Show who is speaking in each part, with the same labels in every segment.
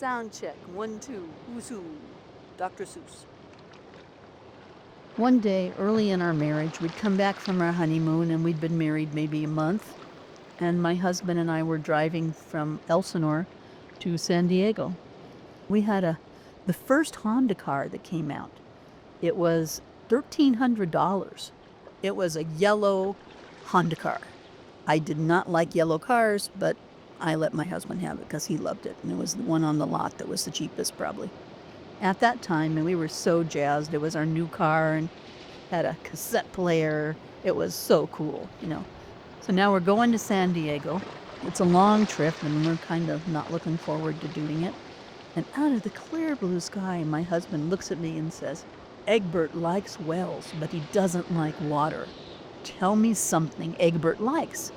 Speaker 1: Sound check. 1, 2. Who's who? Dr. Seuss.
Speaker 2: One day, early in our marriage, we'd come back from our honeymoon and we'd been married maybe a month. And my husband and I were driving from Elsinore to San Diego. We had the first Honda car that came out. It was $1,300. It was a yellow Honda car. I did not like yellow cars, but I let my husband have it because he loved it. And it was the one on the lot that was the cheapest, probably. At that time, and we were so jazzed. It was our new car and had a cassette player. It was so cool. So now we're going to San Diego. It's a long trip, and we're kind of not looking forward to doing it. And out of the clear blue sky, my husband looks at me and says, Eggbert likes wells, but he doesn't like water. Tell me something Eggbert likes.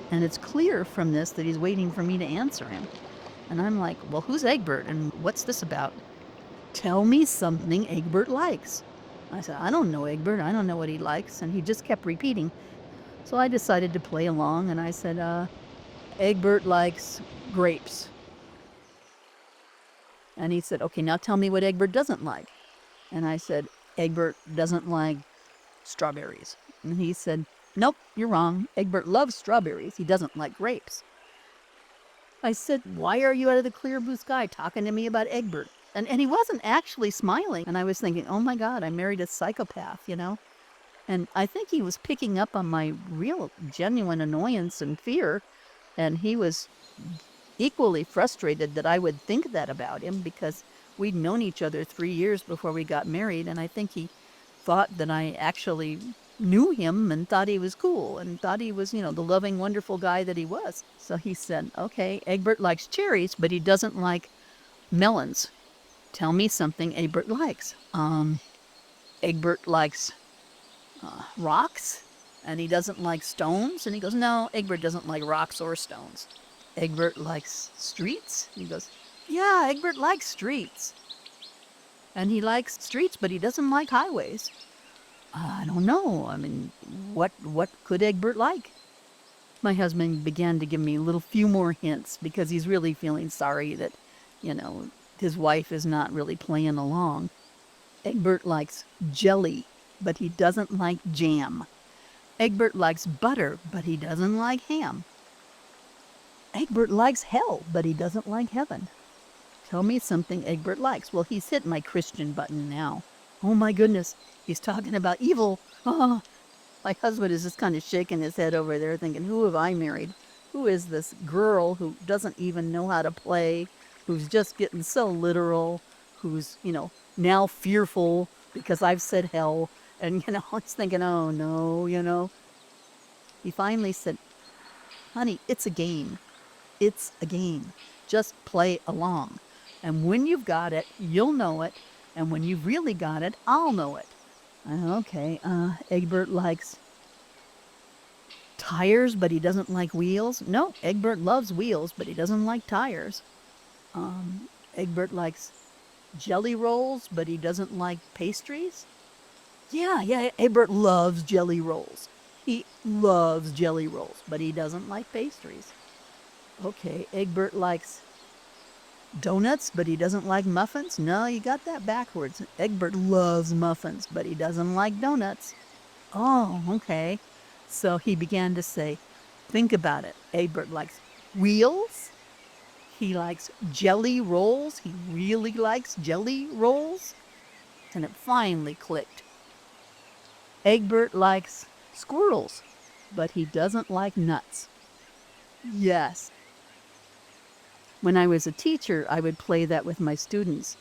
Speaker 2: And it's clear from this that he's waiting for me to answer him. And I'm like, well, who's Eggbert and what's this about? Tell me something Eggbert likes. I said, I don't know Eggbert. I don't know what he likes. And he just kept repeating. So I decided to play along and I said, Eggbert likes grapes. And he said, okay, now tell me what Eggbert doesn't like. And I said, Eggbert doesn't like strawberries. And he said, nope, you're wrong. Eggbert loves strawberries. He doesn't like grapes. I said, why are you out of the clear blue sky talking to me about Eggbert? And he wasn't actually smiling. And I was thinking, oh my God, I married a psychopath. And I think he was picking up on my real, genuine annoyance and fear. And he was equally frustrated that I would think that about him because we'd known each other 3 years before we got married. And I think he thought that I actually knew him and thought he was cool and thought he was, the loving, wonderful guy that he was. So he said, okay, Eggbert likes cherries, but he doesn't like melons. Tell me something Eggbert likes. Eggbert likes rocks, and he doesn't like stones. And he goes, no, Eggbert doesn't like rocks or stones. Eggbert likes streets? He goes, yeah, Eggbert likes streets. And he likes streets, but he doesn't like highways. I don't know. I mean, what could Eggbert like? My husband began to give me a few more hints because he's really feeling sorry that, his wife is not really playing along. Eggbert likes jelly, but he doesn't like jam. Eggbert likes butter, but he doesn't like ham. Eggbert likes hell, but he doesn't like heaven. Tell me something Eggbert likes. Well, he's hit my Christian button now. Oh my goodness, he's talking about evil. Oh, my husband is just kind of shaking his head over there thinking, who have I married? Who is this girl who doesn't even know how to play, who's just getting so literal, who's, now fearful because I've said hell. And, he's thinking, oh no. He finally said, honey, it's a game. It's a game. Just play along. And when you've got it, you'll know it. And when you've really got it, I'll know it. Okay, Eggbert likes tires, but he doesn't like wheels. No, Eggbert loves wheels, but he doesn't like tires. Eggbert likes jelly rolls, but he doesn't like pastries. Yeah, Eggbert loves jelly rolls. He loves jelly rolls, but he doesn't like pastries. Okay, Eggbert likes donuts, but he doesn't like muffins? No, you got that backwards. Eggbert loves muffins, but he doesn't like donuts. Oh, okay. So he began to say, think about it. Eggbert likes wheels. He likes jelly rolls. He really likes jelly rolls. And it finally clicked. Eggbert likes squirrels, but he doesn't like nuts. Yes. When I was a teacher, I would play that with my students.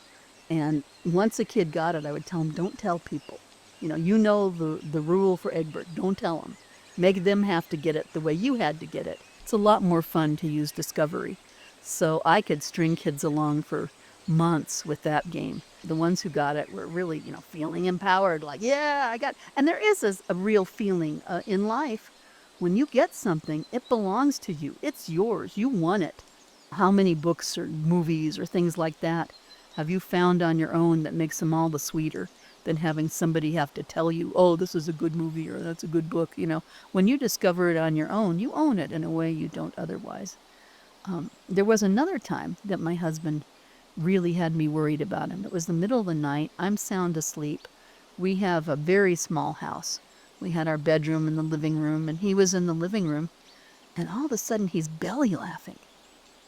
Speaker 2: And once a kid got it, I would tell them, don't tell people. You know the rule for Eggbert. Don't tell them. Make them have to get it the way you had to get it. It's a lot more fun to use discovery. So I could string kids along for months with that game. The ones who got it were really, feeling empowered, like, yeah, I got it. And there is a real feeling in life. When you get something, it belongs to you. It's yours. You won it. How many books or movies or things like that have you found on your own that makes them all the sweeter than having somebody have to tell you, oh, this is a good movie or that's a good book? When you discover it on your own, you own it in a way you don't otherwise. There was another time that my husband really had me worried about him. It was the middle of the night. I'm sound asleep. We have a very small house. We had our bedroom and the living room, and he was in the living room, and all of a sudden he's belly laughing.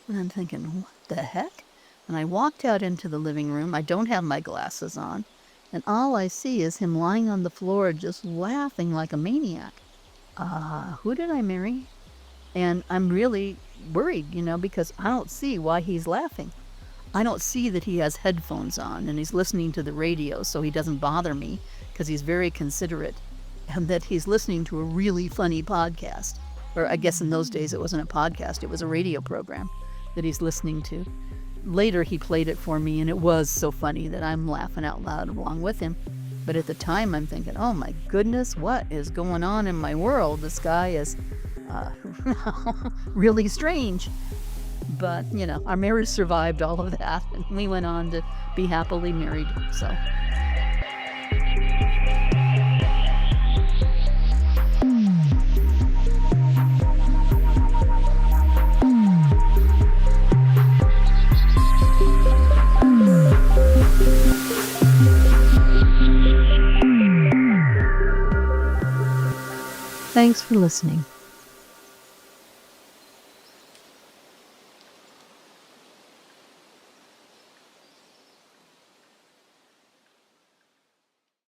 Speaker 2: And I'm thinking, what the heck? And I walked out into the living room. I don't have my glasses on, and all I see is him lying on the floor just laughing like a maniac. Who did I marry? And I'm really worried, because I don't see why he's laughing. I don't see that he has headphones on and he's listening to the radio so he doesn't bother me because he's very considerate, and that he's listening to a really funny podcast. Or I guess in those days it wasn't a podcast, it was a radio program that he's listening to. Later he played it for me and it was so funny that I'm laughing out loud along with him. But at the time I'm thinking, oh my goodness, what is going on in my world? This guy is really strange. But, our marriage survived all of that, and we went on to be happily married, so. Thanks for listening.